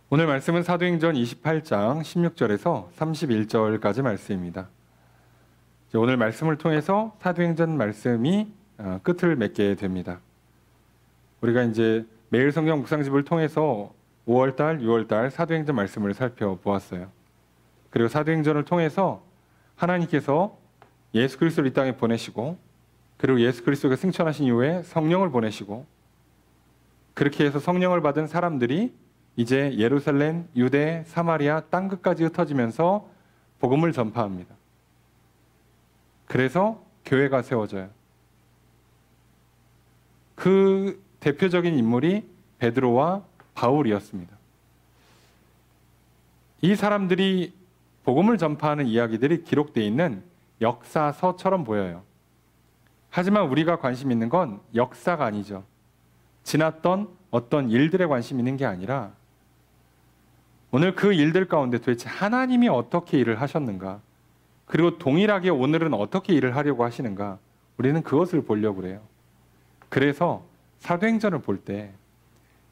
오늘 말씀은 사도행전 28장 16절에서 31절까지 말씀입니다. 오늘 말씀을 통해서 사도행전 말씀이 끝을 맺게 됩니다. 우리가 이제 매일 성경 묵상집을 통해서 5월달, 6월달 사도행전 말씀을 살펴보았어요. 그리고 사도행전을 통해서 하나님께서 예수 그리스도를 이 땅에 보내시고, 그리고 예수 그리스도가 승천하신 이후에 성령을 보내시고, 그렇게 해서 성령을 받은 사람들이 이제 예루살렘, 유대, 사마리아 땅끝까지 흩어지면서 복음을 전파합니다. 그래서 교회가 세워져요. 그 대표적인 인물이 베드로와 바울이었습니다. 이 사람들이 복음을 전파하는 이야기들이 기록되어 있는 역사서처럼 보여요. 하지만 우리가 관심 있는 건 역사가 아니죠. 지났던 어떤 일들에 관심 있는 게 아니라 오늘 그 일들 가운데 도대체 하나님이 어떻게 일을 하셨는가, 그리고 동일하게 오늘은 어떻게 일을 하려고 하시는가, 우리는 그것을 보려고 그래요. 그래서 사도행전을 볼 때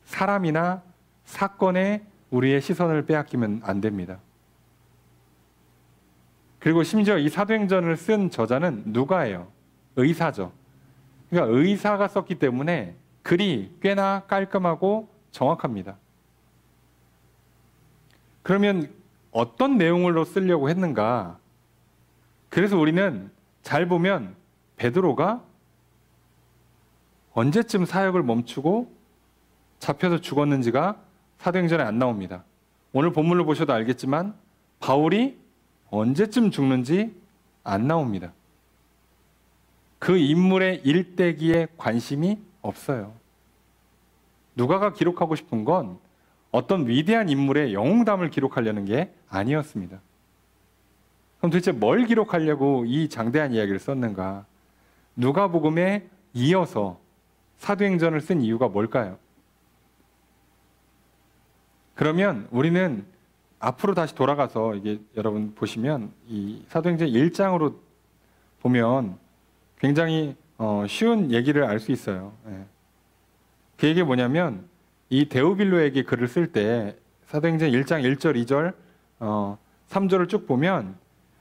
사람이나 사건에 우리의 시선을 빼앗기면 안 됩니다. 그리고 심지어 이 사도행전을 쓴 저자는 누가예요? 의사죠. 그러니까 의사가 썼기 때문에 글이 꽤나 깔끔하고 정확합니다. 그러면 어떤 내용으로 쓰려고 했는가? 그래서 우리는 잘 보면 베드로가 언제쯤 사역을 멈추고 잡혀서 죽었는지가 사도행전에 안 나옵니다. 오늘 본문을 보셔도 알겠지만 바울이 언제쯤 죽는지 안 나옵니다. 그 인물의 일대기에 관심이 없어요. 누가가 기록하고 싶은 건 어떤 위대한 인물의 영웅담을 기록하려는 게 아니었습니다. 그럼 도대체 뭘 기록하려고 이 장대한 이야기를 썼는가? 누가복음에 이어서 사도행전을 쓴 이유가 뭘까요? 그러면 우리는 앞으로 다시 돌아가서 이게 여러분 보시면 이 사도행전 1장으로 보면 굉장히 쉬운 얘기를 알 수 있어요. 그 얘기가 뭐냐면 이 데오빌로에게 글을 쓸 때 사도행전 1장 1절, 2절, 3절을 쭉 보면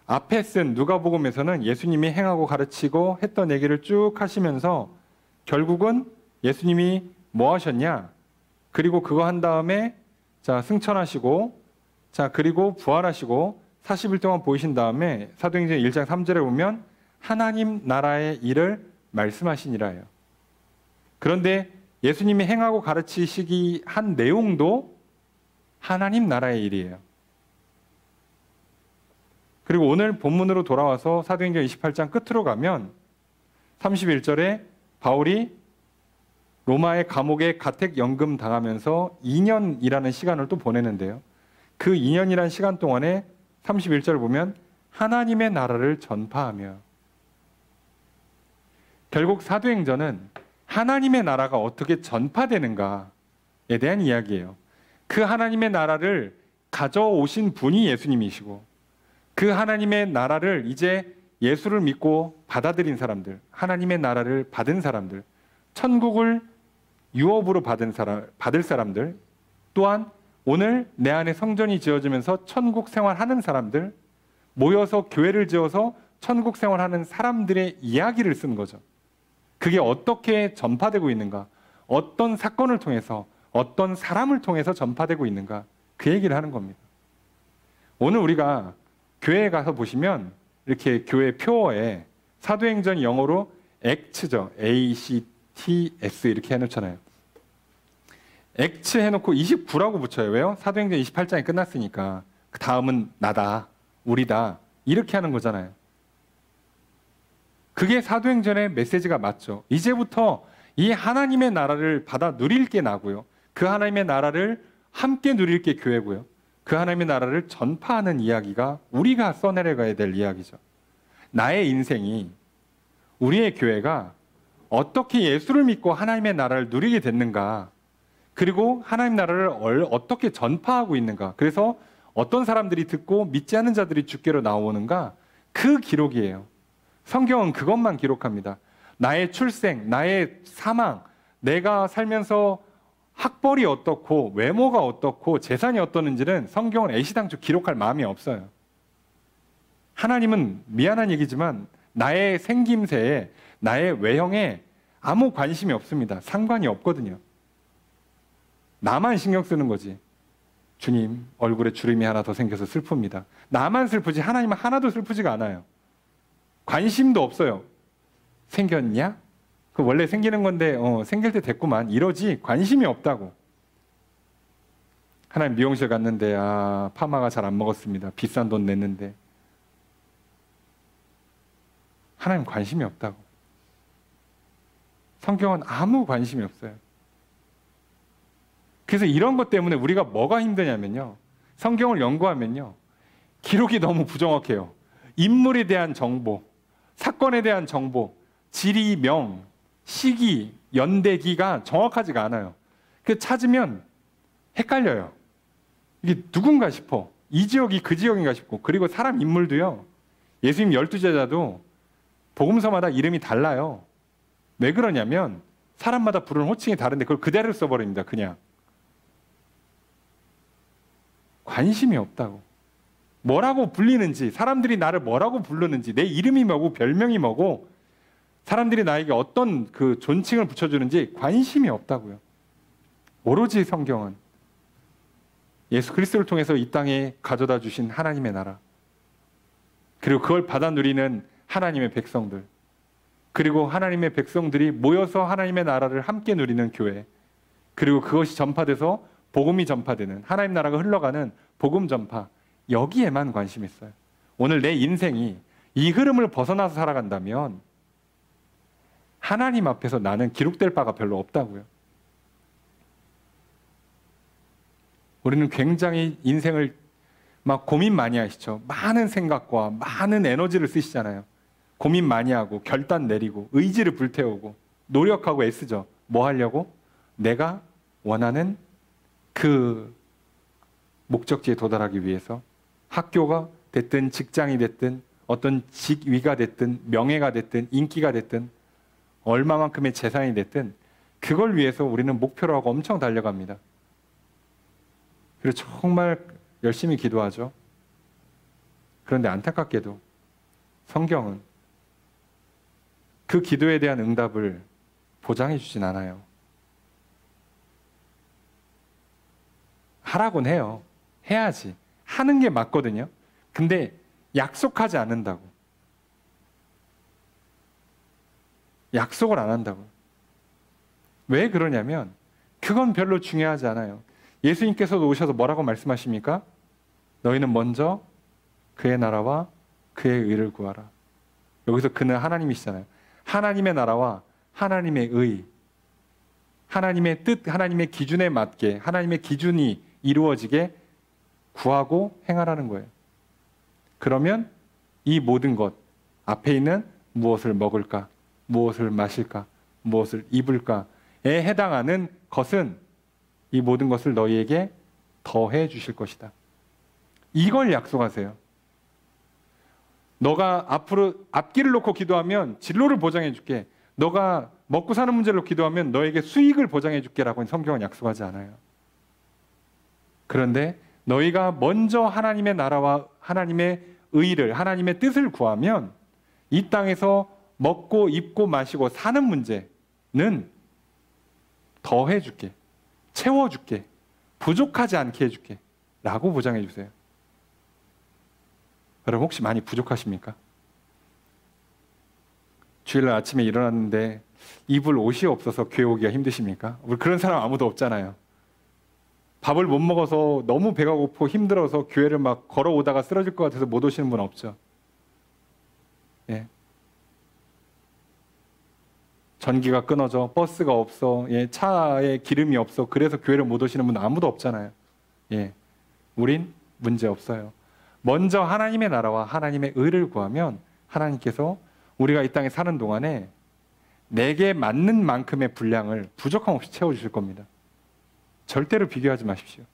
앞에 쓴 누가복음에서는 예수님이 행하고 가르치고 했던 얘기를 쭉 하시면서 결국은 예수님이 뭐 하셨냐? 그리고 그거 한 다음에 자 승천하시고 자 그리고 부활하시고 40일 동안 보이신 다음에 사도행전 1장 3절에 보면 하나님 나라의 일을 말씀하시니라예요. 그런데 예수님이 행하고 가르치시기 한 내용도 하나님 나라의 일이에요. 그리고 오늘 본문으로 돌아와서 사도행전 28장 끝으로 가면 31절에 바울이 로마의 감옥에 가택연금 당하면서 2년이라는 시간을 또 보내는데요. 그 2년이라는 시간 동안에 31절을 보면 하나님의 나라를 전파하며, 결국 사도행전은 하나님의 나라가 어떻게 전파되는가에 대한 이야기예요. 그 하나님의 나라를 가져오신 분이 예수님이시고 그 하나님의 나라를 이제 예수를 믿고 받아들인 사람들, 하나님의 나라를 받은 사람들, 천국을 유업으로 받을 사람들, 또한 오늘 내 안에 성전이 지어지면서 천국 생활하는 사람들, 모여서 교회를 지어서 천국 생활하는 사람들의 이야기를 쓴 거죠. 그게 어떻게 전파되고 있는가, 어떤 사건을 통해서, 어떤 사람을 통해서 전파되고 있는가, 그 얘기를 하는 겁니다. 오늘 우리가 교회에 가서 보시면 이렇게 교회 표어에 사도행전 영어로 ACTS죠. ACTS 이렇게 해놓잖아요. ACT 해놓고 29라고 붙여요. 왜요? 사도행전 28장이 끝났으니까 그 다음은 나다, 우리다 이렇게 하는 거잖아요. 그게 사도행전의 메시지가 맞죠. 이제부터 이 하나님의 나라를 받아 누릴 게 나고요. 그 하나님의 나라를 함께 누릴 게 교회고요. 그 하나님의 나라를 전파하는 이야기가 우리가 써내려가야 될 이야기죠. 나의 인생이, 우리의 교회가 어떻게 예수를 믿고 하나님의 나라를 누리게 됐는가, 그리고 하나님 나라를 어떻게 전파하고 있는가, 그래서 어떤 사람들이 듣고 믿지 않는 자들이 주께로 나오는가, 그 기록이에요. 성경은 그것만 기록합니다. 나의 출생, 나의 사망, 내가 살면서 학벌이 어떻고 외모가 어떻고 재산이 어떻는지는 성경은 애시당초 기록할 마음이 없어요. 하나님은 미안한 얘기지만 나의 생김새에, 나의 외형에 아무 관심이 없습니다. 상관이 없거든요. 나만 신경 쓰는 거지. 주님, 얼굴에 주름이 하나 더 생겨서 슬픕니다. 나만 슬프지 하나님은 하나도 슬프지가 않아요. 관심도 없어요. 생겼냐? 그 원래 생기는 건데 생길 때 됐구만. 이러지 관심이 없다고. 하나님 미용실 갔는데 파마가 잘 안 먹었습니다. 비싼 돈 냈는데. 하나님 관심이 없다고. 성경은 아무 관심이 없어요. 그래서 이런 것 때문에 우리가 뭐가 힘드냐면요. 성경을 연구하면요. 기록이 너무 부정확해요. 인물에 대한 정보, 사건에 대한 정보, 지리, 명, 시기, 연대기가 정확하지가 않아요. 그래서 찾으면 헷갈려요. 이게 누군가 싶어. 이 지역이 그 지역인가 싶고. 그리고 사람 인물도요. 예수님 12제자도 복음서마다 이름이 달라요. 왜 그러냐면 사람마다 부르는 호칭이 다른데 그걸 그대로 써버립니다. 그냥. 관심이 없다고. 뭐라고 불리는지, 사람들이 나를 뭐라고 부르는지, 내 이름이 뭐고 별명이 뭐고 사람들이 나에게 어떤 그 존칭을 붙여주는지 관심이 없다고요. 오로지 성경은 예수 그리스도를 통해서 이 땅에 가져다 주신 하나님의 나라, 그리고 그걸 받아 누리는 하나님의 백성들, 그리고 하나님의 백성들이 모여서 하나님의 나라를 함께 누리는 교회, 그리고 그것이 전파돼서 복음이 전파되는, 하나님 나라가 흘러가는 복음 전파, 여기에만 관심이 있어요. 오늘 내 인생이 이 흐름을 벗어나서 살아간다면 하나님 앞에서 나는 기록될 바가 별로 없다고요. 우리는 굉장히 인생을 막 고민 많이 하시죠. 많은 생각과 많은 에너지를 쓰시잖아요. 고민 많이 하고 결단 내리고 의지를 불태우고 노력하고 애쓰죠. 뭐 하려고? 내가 원하는 그 목적지에 도달하기 위해서. 학교가 됐든 직장이 됐든 어떤 직위가 됐든 명예가 됐든 인기가 됐든 얼마만큼의 재산이 됐든 그걸 위해서 우리는 목표로 하고 엄청 달려갑니다. 그리고 정말 열심히 기도하죠. 그런데 안타깝게도 성경은 그 기도에 대한 응답을 보장해 주진 않아요. 하라고는 해요. 해야지. 하는 게 맞거든요. 근데 약속하지 않는다고. 약속을 안 한다고. 왜 그러냐면 그건 별로 중요하지 않아요. 예수님께서도 오셔서 뭐라고 말씀하십니까? 너희는 먼저 그의 나라와 그의 의를 구하라. 여기서 그는 하나님이시잖아요. 하나님의 나라와 하나님의 의, 하나님의 뜻, 하나님의 기준에 맞게, 하나님의 기준이 이루어지게 구하고 행하라는 거예요. 그러면 이 모든 것, 앞에 있는 무엇을 먹을까, 무엇을 마실까, 무엇을 입을까에 해당하는 것은 이 모든 것을 너희에게 더해 주실 것이다. 이걸 약속하세요. 너가 앞으로 앞길을 놓고 기도하면 진로를 보장해 줄게. 너가 먹고 사는 문제로 기도하면 너에게 수익을 보장해 줄게라고 성경은 약속하지 않아요. 그런데 너희가 먼저 하나님의 나라와 하나님의 의를, 하나님의 뜻을 구하면 이 땅에서 먹고 입고 마시고 사는 문제는 더해 줄게. 채워줄게. 부족하지 않게 해줄게. 라고 보장해 주세요. 여러분 혹시 많이 부족하십니까? 주일날 아침에 일어났는데 입을 옷이 없어서 교회 오기가 힘드십니까? 우리 그런 사람 아무도 없잖아요. 밥을 못 먹어서 너무 배가 고프고 힘들어서 교회를 막 걸어오다가 쓰러질 것 같아서 못 오시는 분 없죠. 예. 전기가 끊어져, 버스가 없어, 예, 차에 기름이 없어, 그래서 교회를 못 오시는 분 아무도 없잖아요. 예, 우린 문제 없어요. 먼저 하나님의 나라와 하나님의 의를 구하면 하나님께서 우리가 이 땅에 사는 동안에 내게 맞는 만큼의 분량을 부족함 없이 채워주실 겁니다. 절대로 비교하지 마십시오.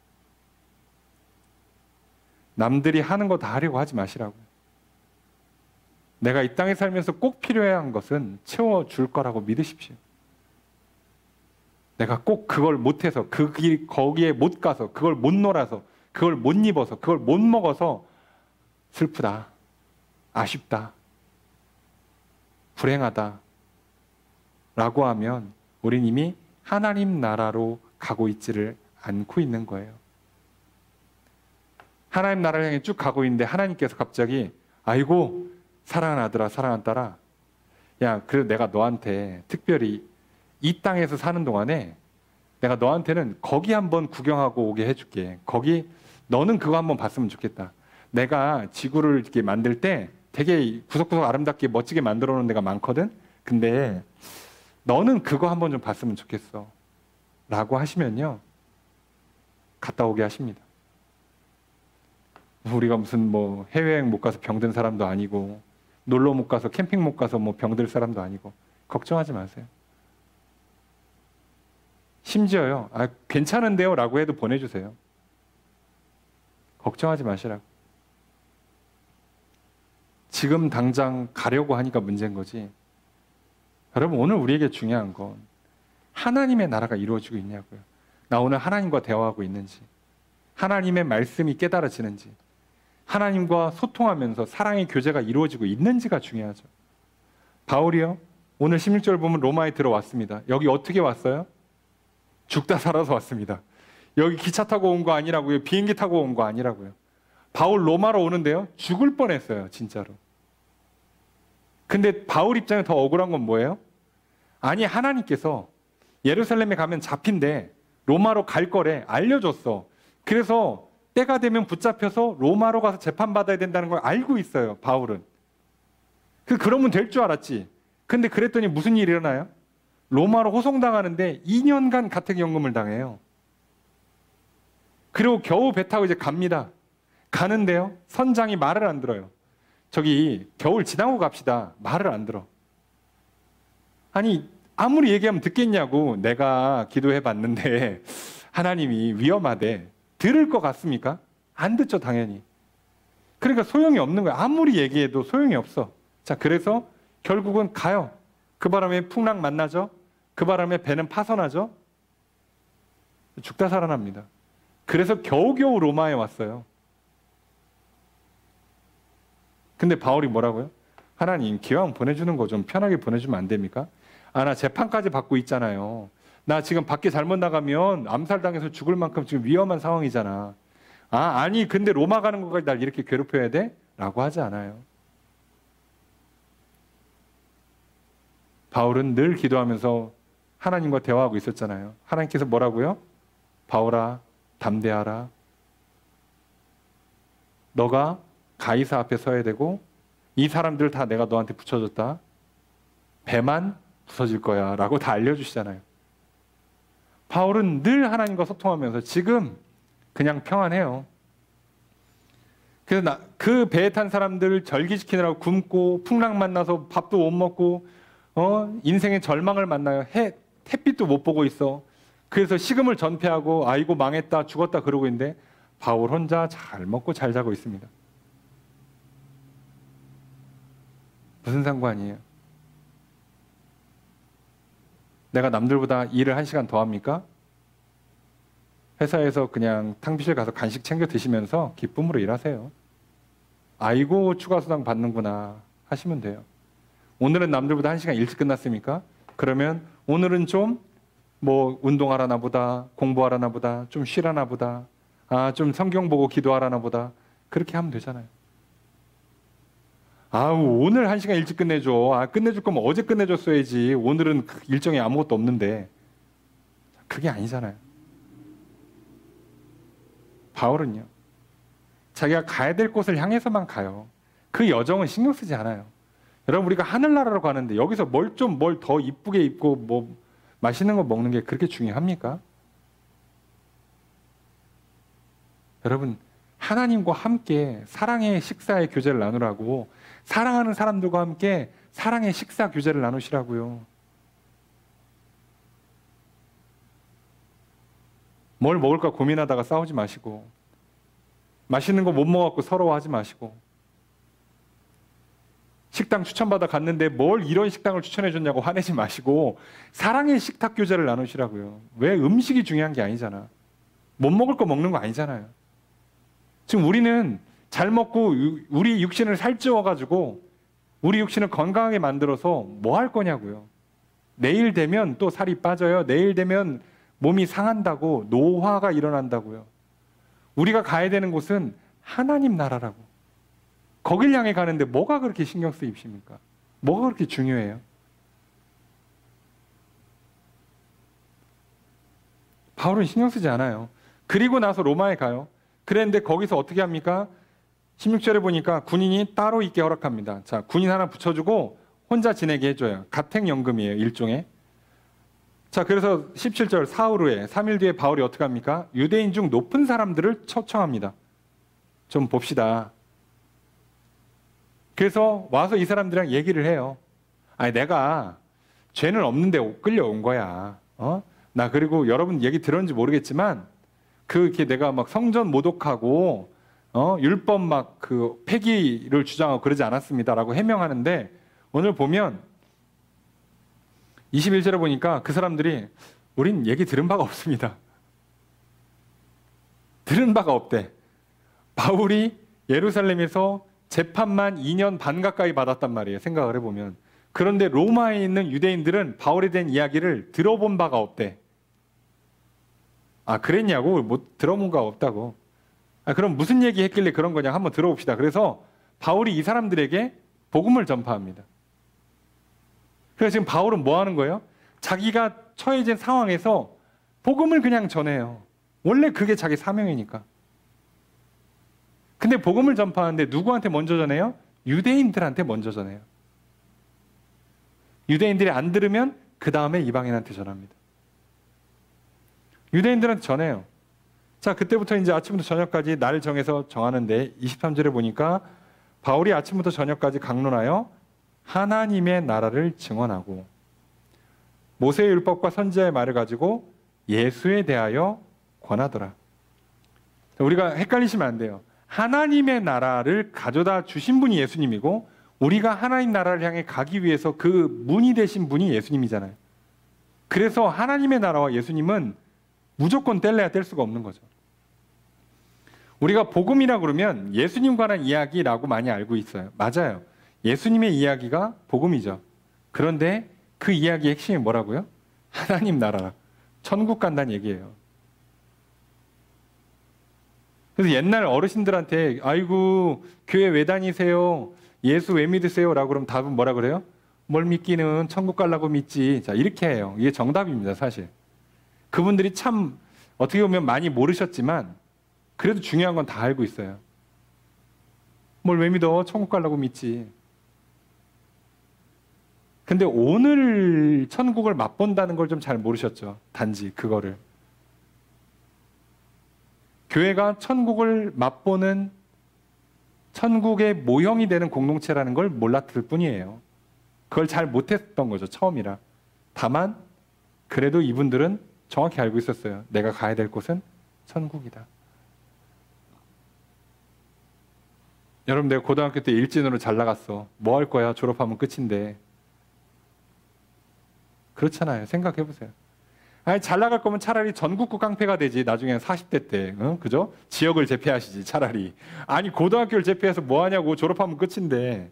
남들이 하는 거 다 하려고 하지 마시라고요. 내가 이 땅에 살면서 꼭 필요한 것은 채워줄 거라고 믿으십시오. 내가 꼭 그걸 못해서 그 길 거기에 못 가서 그걸 못 놀아서 그걸 못 입어서 그걸 못 먹어서 슬프다, 아쉽다, 불행하다 라고 하면 우린 이미 하나님 나라로 가고 있지를 않고 있는 거예요. 하나님 나라를 향해 쭉 가고 있는데 하나님께서 갑자기 아이고 사랑하는 아들아 사랑하는 딸아, 야 그래도 내가 너한테 특별히 이 땅에서 사는 동안에 내가 너한테는 거기 한번 구경하고 오게 해줄게. 거기 너는 그거 한번 봤으면 좋겠다. 내가 지구를 이렇게 만들 때 되게 구석구석 아름답게 멋지게 만들어 놓은 데가 많거든. 근데 너는 그거 한번 좀 봤으면 좋겠어 라고 하시면요 갔다 오게 하십니다. 우리가 무슨 뭐 해외여행 못 가서 병든 사람도 아니고 놀러 못 가서 캠핑 못 가서 뭐 병들 사람도 아니고 걱정하지 마세요. 심지어요 괜찮은데요 라고 해도 보내주세요. 걱정하지 마시라고. 지금 당장 가려고 하니까 문제인 거지. 여러분 오늘 우리에게 중요한 건 하나님의 나라가 이루어지고 있냐고요. 나 오늘 하나님과 대화하고 있는지, 하나님의 말씀이 깨달아지는지, 하나님과 소통하면서 사랑의 교제가 이루어지고 있는지가 중요하죠. 바울이요 오늘 16절 보면 로마에 들어왔습니다. 여기 어떻게 왔어요? 죽다 살아서 왔습니다. 여기 기차 타고 온 거 아니라고요. 비행기 타고 온 거 아니라고요. 바울 로마로 오는데요 죽을 뻔했어요 진짜로. 근데 바울 입장에 더 억울한 건 뭐예요? 아니 하나님께서 예루살렘에 가면 잡힌대, 로마로 갈 거래 알려줬어. 그래서 때가 되면 붙잡혀서 로마로 가서 재판받아야 된다는 걸 알고 있어요 바울은. 그러면 될 줄 알았지. 근데 그랬더니 무슨 일이 일어나요? 로마로 호송당하는데 2년간 가택연금을 당해요. 그리고 겨우 배 타고 이제 갑니다. 가는데요 선장이 말을 안 들어요. 저기 겨울 지나고 갑시다. 말을 안 들어. 아니 아무리 얘기하면 듣겠냐고. 내가 기도해 봤는데 하나님이 위험하대. 들을 것 같습니까? 안 듣죠 당연히. 그러니까 소용이 없는 거예요. 아무리 얘기해도 소용이 없어. 자 그래서 결국은 가요. 그 바람에 풍랑 만나죠. 그 바람에 배는 파손하죠. 죽다 살아납니다. 그래서 겨우겨우 로마에 왔어요. 근데 바울이 뭐라고요? 하나님 기왕 보내주는 거 좀 편하게 보내주면 안 됩니까? 나 재판까지 받고 있잖아요. 나 지금 밖에 잘못 나가면 암살당해서 죽을 만큼 지금 위험한 상황이잖아. 아니 근데 로마 가는 것까지 날 이렇게 괴롭혀야 돼? 라고 하지 않아요. 바울은 늘 기도하면서 하나님과 대화하고 있었잖아요. 하나님께서 뭐라고요? 바울아 담대하라. 너가 가이사 앞에 서야 되고 이 사람들 다 내가 너한테 붙여줬다. 배만 부서질 거야 라고 다 알려주시잖아요. 바울은 늘 하나님과 소통하면서 지금 그냥 평안해요. 그래서 그 배에 탄 사람들 절기시키느라고 굶고 풍랑 만나서 밥도 못 먹고 인생의 절망을 만나요. 햇빛도 못 보고 있어. 그래서 식음을 전폐하고 아이고 망했다 죽었다 그러고 있는데 바울 혼자 잘 먹고 잘 자고 있습니다. 무슨 상관이에요? 내가 남들보다 일을 1시간 더 합니까? 회사에서 그냥 탕비실 가서 간식 챙겨 드시면서 기쁨으로 일하세요. 아이고 추가 수당 받는구나 하시면 돼요. 오늘은 남들보다 1시간 일찍 끝났습니까? 그러면 오늘은 좀 뭐 운동하라나 보다, 공부하라나 보다, 좀 쉬라나 보다, 좀 성경 보고 기도하라나 보다 그렇게 하면 되잖아요. 오늘 1시간 일찍 끝내줘. 끝내줄 거면 어제 끝내줬어야지. 오늘은 일정에 아무것도 없는데. 그게 아니잖아요. 바울은요. 자기가 가야 될 곳을 향해서만 가요. 그 여정은 신경 쓰지 않아요. 여러분 우리가 하늘나라로 가는데 여기서 뭘 더 이쁘게 입고 뭐 맛있는 거 먹는 게 그렇게 중요합니까? 여러분 하나님과 함께 사랑의 식사의 교제를 나누라고, 사랑하는 사람들과 함께 사랑의 식사 교제를 나누시라고요. 뭘 먹을까 고민하다가 싸우지 마시고, 맛있는 거 못 먹어갖고 서러워하지 마시고, 식당 추천받아 갔는데 뭘 이런 식당을 추천해 줬냐고 화내지 마시고 사랑의 식탁 교제를 나누시라고요. 왜 음식이 중요한 게 아니잖아. 못 먹을 거 먹는 거 아니잖아요. 지금 우리는 잘 먹고 우리 육신을 살찌워가지고 우리 육신을 건강하게 만들어서 뭐 할 거냐고요. 내일 되면 또 살이 빠져요. 내일 되면 몸이 상한다고, 노화가 일어난다고요. 우리가 가야 되는 곳은 하나님 나라라고. 거길 향해 가는데 뭐가 그렇게 신경 쓰이십니까? 뭐가 그렇게 중요해요? 바울은 신경 쓰지 않아요. 그리고 나서 로마에 가요. 그랬는데 거기서 어떻게 합니까? 16절에 보니까 군인이 따로 있게 허락합니다. 자, 군인 하나 붙여주고 혼자 지내게 해줘요. 가택연금이에요, 일종의. 자, 그래서 17절 사흘 후에 3일 뒤에 바울이 어떻게 합니까? 유대인 중 높은 사람들을 초청합니다. 좀 봅시다. 그래서 와서 이 사람들이랑 얘기를 해요. 아니, 내가 죄는 없는데 끌려온 거야. 나 그리고 여러분 얘기 들었는지 모르겠지만 그렇게 내가 막 성전 모독하고 율법 막 그 폐기를 주장하고 그러지 않았습니다라고 해명하는데 오늘 보면 21절에 보니까 그 사람들이 우린 얘기 들은 바가 없습니다. 들은 바가 없대. 바울이 예루살렘에서 재판만 2년 반 가까이 받았단 말이에요. 생각을 해보면. 그런데 로마에 있는 유대인들은 바울에 대한 이야기를 들어본 바가 없대. 아, 그랬냐고? 뭐 들어본 바가 없다고. 아, 그럼 무슨 얘기 했길래 그런 거냐? 한번 들어봅시다. 그래서 바울이 이 사람들에게 복음을 전파합니다. 그래서 지금 바울은 뭐 하는 거예요? 자기가 처해진 상황에서 복음을 그냥 전해요. 원래 그게 자기 사명이니까. 근데 복음을 전파하는데 누구한테 먼저 전해요? 유대인들한테 먼저 전해요. 유대인들이 안 들으면 그 다음에 이방인한테 전합니다. 유대인들한테 전해요. 자, 그때부터 이제 아침부터 저녁까지 날 정해서 정하는데 23절에 보니까 바울이 아침부터 저녁까지 강론하여 하나님의 나라를 증언하고 모세의 율법과 선지자의 말을 가지고 예수에 대하여 권하더라. 우리가 헷갈리시면 안 돼요. 하나님의 나라를 가져다 주신 분이 예수님이고 우리가 하나님 나라를 향해 가기 위해서 그 문이 되신 분이 예수님이잖아요. 그래서 하나님의 나라와 예수님은 무조건 뗄래야 뗄 수가 없는 거죠. 우리가 복음이라 그러면 예수님 관한 이야기라고 많이 알고 있어요. 맞아요. 예수님의 이야기가 복음이죠. 그런데 그 이야기의 핵심이 뭐라고요? 하나님 나라, 천국 간다는 얘기예요. 그래서 옛날 어르신들한테 아이고 교회 왜 다니세요? 예수 왜 믿으세요? 라고 그러면 답은 뭐라 그래요? 뭘 믿기는 천국 가려고 믿지. 자, 이렇게 해요. 이게 정답입니다, 사실. 그분들이 참 어떻게 보면 많이 모르셨지만 그래도 중요한 건 다 알고 있어요. 뭘 왜 믿어? 천국 가려고 믿지. 근데 오늘 천국을 맛본다는 걸 좀 잘 모르셨죠. 단지 그거를. 교회가 천국을 맛보는 천국의 모형이 되는 공동체라는 걸 몰랐을 뿐이에요. 그걸 잘 못했던 거죠. 처음이라. 다만 그래도 이분들은 정확히 알고 있었어요. 내가 가야 될 곳은 천국이다. 여러분, 내가 고등학교 때 일진으로 잘 나갔어. 뭐 할 거야? 졸업하면 끝인데. 그렇잖아요. 생각해 보세요. 아니, 잘 나갈 거면 차라리 전국구 깡패가 되지. 나중에 40대 때, 그죠? 지역을 제패하시지 차라리. 아니, 고등학교를 제패해서 뭐 하냐고. 졸업하면 끝인데.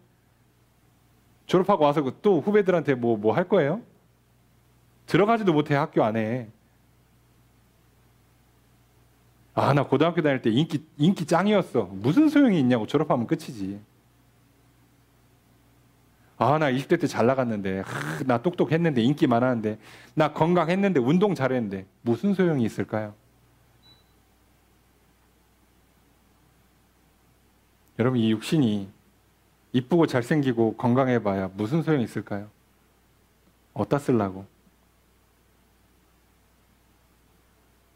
졸업하고 와서 또 후배들한테 뭐 할 거예요? 들어가지도 못해, 학교 안에. 아, 나 고등학교 다닐 때 인기 짱이었어. 무슨 소용이 있냐고. 졸업하면 끝이지. 아, 나 20대 때 잘 나갔는데, 나 똑똑했는데, 인기 많았는데, 나 건강했는데, 운동 잘했는데, 무슨 소용이 있을까요? 여러분, 이 육신이 이쁘고 잘생기고 건강해봐야 무슨 소용이 있을까요? 어디다 쓰려고?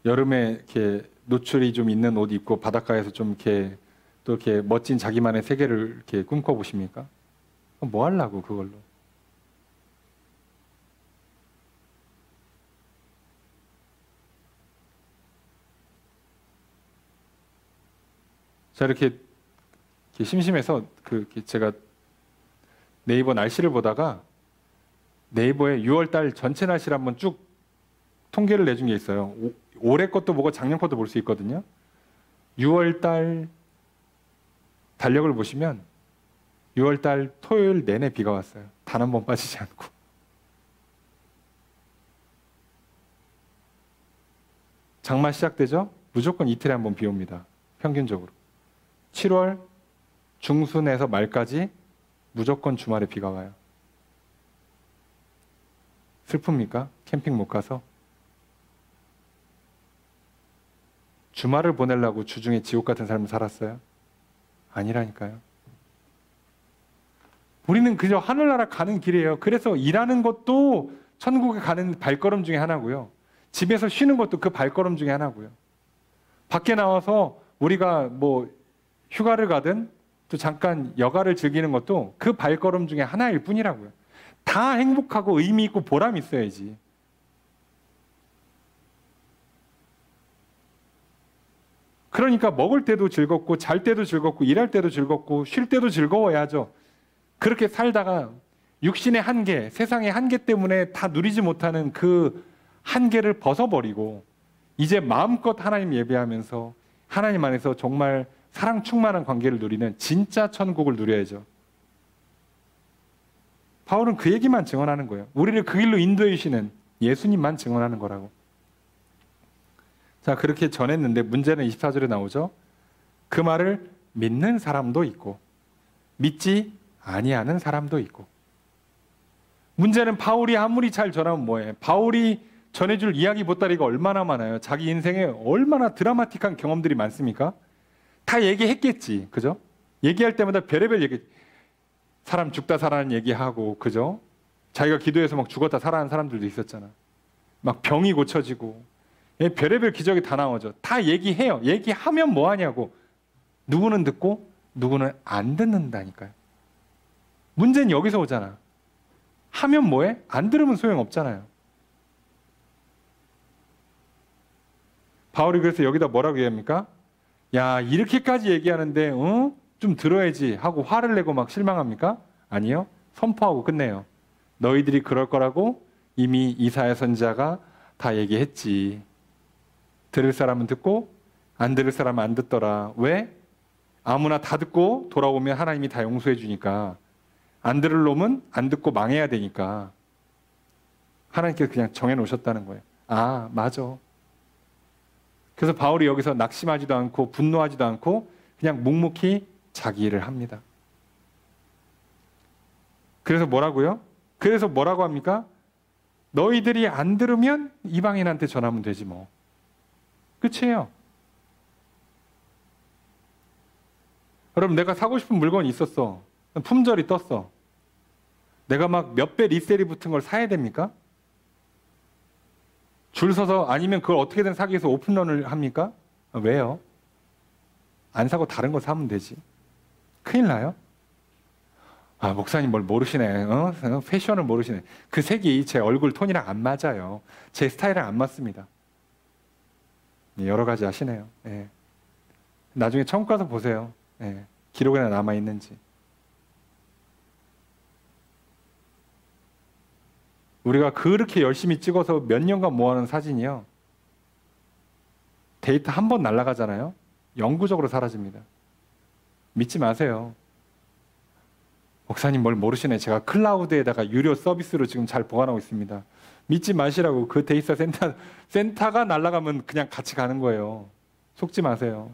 여름에 이렇게 노출이 좀 있는 옷 입고 바닷가에서 좀 이렇게 또 이렇게 멋진 자기만의 세계를 이렇게 꿈꿔보십니까? 뭐 하려고 그걸로? 자, 이렇게 심심해서 제가 네이버 날씨를 보다가 네이버에 6월달 전체 날씨를 한번 쭉 통계를 내준 게 있어요. 올해 것도 보고 작년 것도 볼 수 있거든요. 6월달 달력을 보시면 6월달 토요일 내내 비가 왔어요. 단 한 번 빠지지 않고. 장마 시작되죠? 무조건 이틀에 한 번 비 옵니다. 평균적으로. 7월 중순에서 말까지 무조건 주말에 비가 와요. 슬픕니까? 캠핑 못 가서? 주말을 보내려고 주중에 지옥 같은 삶을 살았어요? 아니라니까요. 우리는 그저 하늘나라 가는 길이에요. 그래서 일하는 것도 천국에 가는 발걸음 중에 하나고요. 집에서 쉬는 것도 그 발걸음 중에 하나고요. 밖에 나와서 우리가 뭐 휴가를 가든 또 잠깐 여가를 즐기는 것도 그 발걸음 중에 하나일 뿐이라고요. 다 행복하고 의미 있고 보람 있어야지. 그러니까 먹을 때도 즐겁고 잘 때도 즐겁고 일할 때도 즐겁고 쉴 때도 즐거워야죠. 그렇게 살다가 육신의 한계, 세상의 한계 때문에 다 누리지 못하는 그 한계를 벗어버리고 이제 마음껏 하나님 예배하면서 하나님 안에서 정말 사랑 충만한 관계를 누리는 진짜 천국을 누려야죠. 바울은 그 얘기만 증언하는 거예요. 우리를 그 길로 인도해 주시는 예수님만 증언하는 거라고. 자, 그렇게 전했는데 문제는 24절에 나오죠. 그 말을 믿는 사람도 있고 믿지 아니하는 사람도 있고. 문제는 바울이 아무리 잘 전하면 뭐예요? 바울이 전해줄 이야기 보따리가 얼마나 많아요? 자기 인생에 얼마나 드라마틱한 경험들이 많습니까? 다 얘기했겠지, 그죠? 얘기할 때마다 별의별 얘기, 사람 죽다 살아난 얘기하고, 그죠? 자기가 기도해서 막 죽었다 살아난 사람들도 있었잖아. 막 병이 고쳐지고, 별의별 기적이 다 나오죠. 다 얘기해요. 얘기하면 뭐 하냐고. 누구는 듣고 누구는 안 듣는다니까요. 문제는 여기서 오잖아. 하면 뭐해? 안 들으면 소용없잖아요. 바울이 그래서 여기다 뭐라고 얘기합니까? 야, 이렇게까지 얘기하는데 좀 들어야지 하고 화를 내고 막 실망합니까? 아니요. 선포하고 끝내요. 너희들이 그럴 거라고 이미 이사야 선지자가 다 얘기했지. 들을 사람은 듣고 안 들을 사람은 안 듣더라. 왜? 아무나 다 듣고 돌아오면 하나님이 다 용서해 주니까. 안 들을 놈은 안 듣고 망해야 되니까. 하나님께서 그냥 정해 놓으셨다는 거예요. 아, 맞아. 그래서 바울이 여기서 낙심하지도 않고 분노하지도 않고 그냥 묵묵히 자기 일을 합니다. 그래서 뭐라고요? 그래서 뭐라고 합니까? 너희들이 안 들으면 이방인한테 전하면 되지 뭐. 끝이에요. 여러분, 내가 사고 싶은 물건이 있었어. 품절이 떴어. 내가 막 몇 배 리셀이 붙은 걸 사야 됩니까? 줄 서서 아니면 그걸 어떻게든 사기 위해서 오픈런을 합니까? 왜요? 안 사고 다른 거 사면 되지. 큰일 나요? 아, 목사님 뭘 모르시네. 패션을 모르시네. 그 색이 제 얼굴 톤이랑 안 맞아요. 제 스타일이랑 안 맞습니다. 여러 가지 하시네요. 예. 나중에 천국 가서 보세요. 예. 기록에나 남아있는지. 우리가 그렇게 열심히 찍어서 몇 년간 모아놓은 사진이요. 데이터 한 번 날아가잖아요. 영구적으로 사라집니다. 믿지 마세요. 목사님 뭘 모르시네. 제가 클라우드에다가 유료 서비스로 지금 잘 보관하고 있습니다. 믿지 마시라고. 그 데이터 센터가 날아가면 그냥 같이 가는 거예요. 속지 마세요.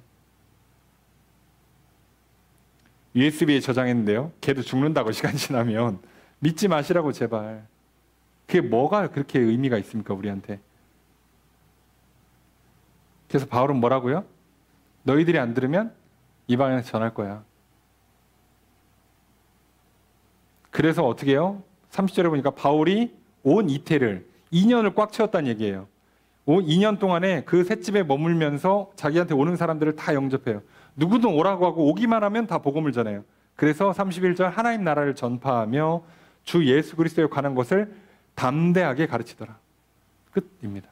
USB에 저장했는데요. 걔도 죽는다고 시간 지나면. 믿지 마시라고 제발. 그게 뭐가 그렇게 의미가 있습니까, 우리한테? 그래서 바울은 뭐라고요? 너희들이 안 들으면 이방인한테 전할 거야. 그래서 어떻게 해요? 30절에 보니까 바울이 온 이태를 2년을 꽉 채웠다는 얘기예요. 2년 동안에 그 셋집에 머물면서 자기한테 오는 사람들을 다 영접해요. 누구든 오라고 하고 오기만 하면 다 복음을 전해요. 그래서 31절 하나님 나라를 전파하며 주 예수 그리스도에 관한 것을 담대하게 가르치더라. 끝입니다.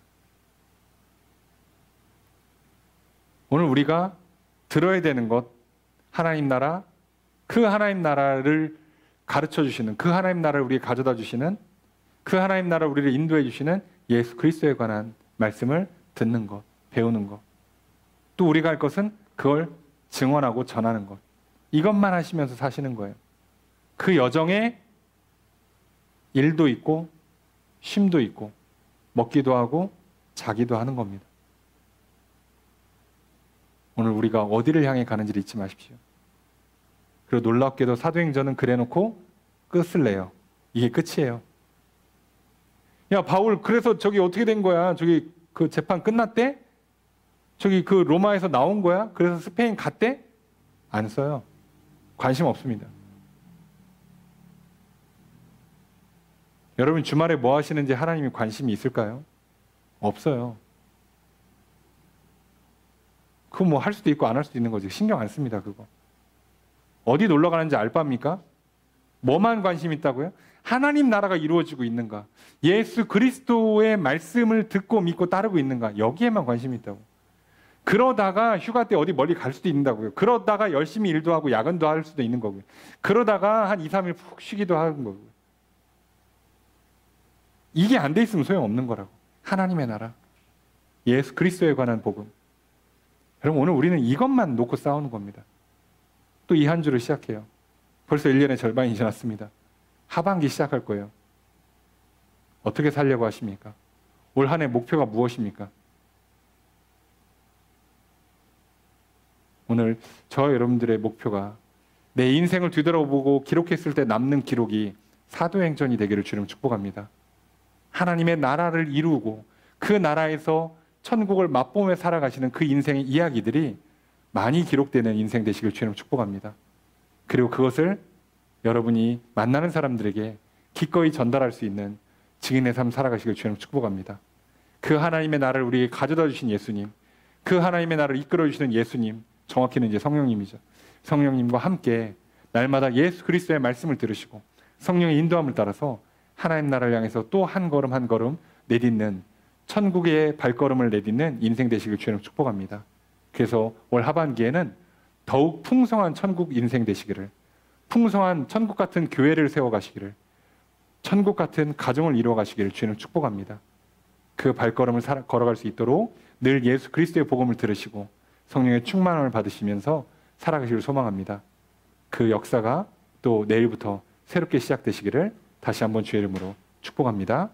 오늘 우리가 들어야 되는 것, 하나님 나라, 그 하나님 나라를 가르쳐 주시는, 그 하나님 나라를 우리에게 가져다 주시는, 그 하나님 나라를 우리를 인도해 주시는 예수 그리스도에 관한 말씀을 듣는 것, 배우는 것. 또 우리가 할 것은 그걸 증언하고 전하는 것. 이것만 하시면서 사시는 거예요. 그 여정에 일도 있고 쉼도 있고 먹기도 하고 자기도 하는 겁니다. 오늘 우리가 어디를 향해 가는지를 잊지 마십시오. 그리고 놀랍게도 사도행전은 그래놓고 끝을 내요. 이게 끝이에요. 야, 바울 그래서 저기 어떻게 된 거야? 저기 그 재판 끝났대? 저기 그 로마에서 나온 거야? 그래서 스페인 갔대? 안 써요. 관심 없습니다. 여러분 주말에 뭐 하시는지 하나님이 관심이 있을까요? 없어요. 그거 뭐 할 수도 있고 안 할 수도 있는 거지. 신경 안 씁니다, 그거. 어디 놀러 가는지 알 바입니까? 뭐만 관심 있다고요? 하나님 나라가 이루어지고 있는가? 예수 그리스도의 말씀을 듣고 믿고 따르고 있는가? 여기에만 관심이 있다고. 그러다가 휴가 때 어디 멀리 갈 수도 있다고요. 그러다가 열심히 일도 하고 야근도 할 수도 있는 거고요. 그러다가 한 2, 3일 푹 쉬기도 하는 거고요. 이게 안 돼 있으면 소용없는 거라고. 하나님의 나라, 예수 그리스도에 관한 복음. 여러분 오늘 우리는 이것만 놓고 싸우는 겁니다. 또 이 한 주를 시작해요. 벌써 1년의 절반이 지났습니다. 하반기 시작할 거예요. 어떻게 살려고 하십니까? 올 한 해 목표가 무엇입니까? 오늘 저와 여러분들의 목표가 내 인생을 뒤돌아보고 기록했을 때 남는 기록이 사도행전이 되기를 주님 축복합니다. 하나님의 나라를 이루고 그 나라에서 천국을 맛보며 살아가시는 그 인생의 이야기들이 많이 기록되는 인생 되시길 주님 축복합니다. 그리고 그것을 여러분이 만나는 사람들에게 기꺼이 전달할 수 있는 증인의 삶 살아가시길 주님 축복합니다. 그 하나님의 나라를 우리에게 가져다 주신 예수님, 그 하나님의 나라를 이끌어 주시는 예수님, 정확히는 이제 성령님이죠. 성령님과 함께 날마다 예수 그리스도의 말씀을 들으시고 성령의 인도함을 따라서 하나님 나라를 향해서 또 한 걸음 한 걸음 내딛는 천국의 발걸음을 내딛는 인생 되시길 주님 축복합니다. 그래서 올 하반기에는 더욱 풍성한 천국 인생 되시기를, 풍성한 천국 같은 교회를 세워가시기를, 천국 같은 가정을 이루어가시기를 주님 축복합니다. 그 발걸음을 걸어갈 수 있도록 늘 예수 그리스도의 복음을 들으시고 성령의 충만함을 받으시면서 살아가시길 소망합니다. 그 역사가 또 내일부터 새롭게 시작되시기를 다시 한번 주의 이름으로 축복합니다.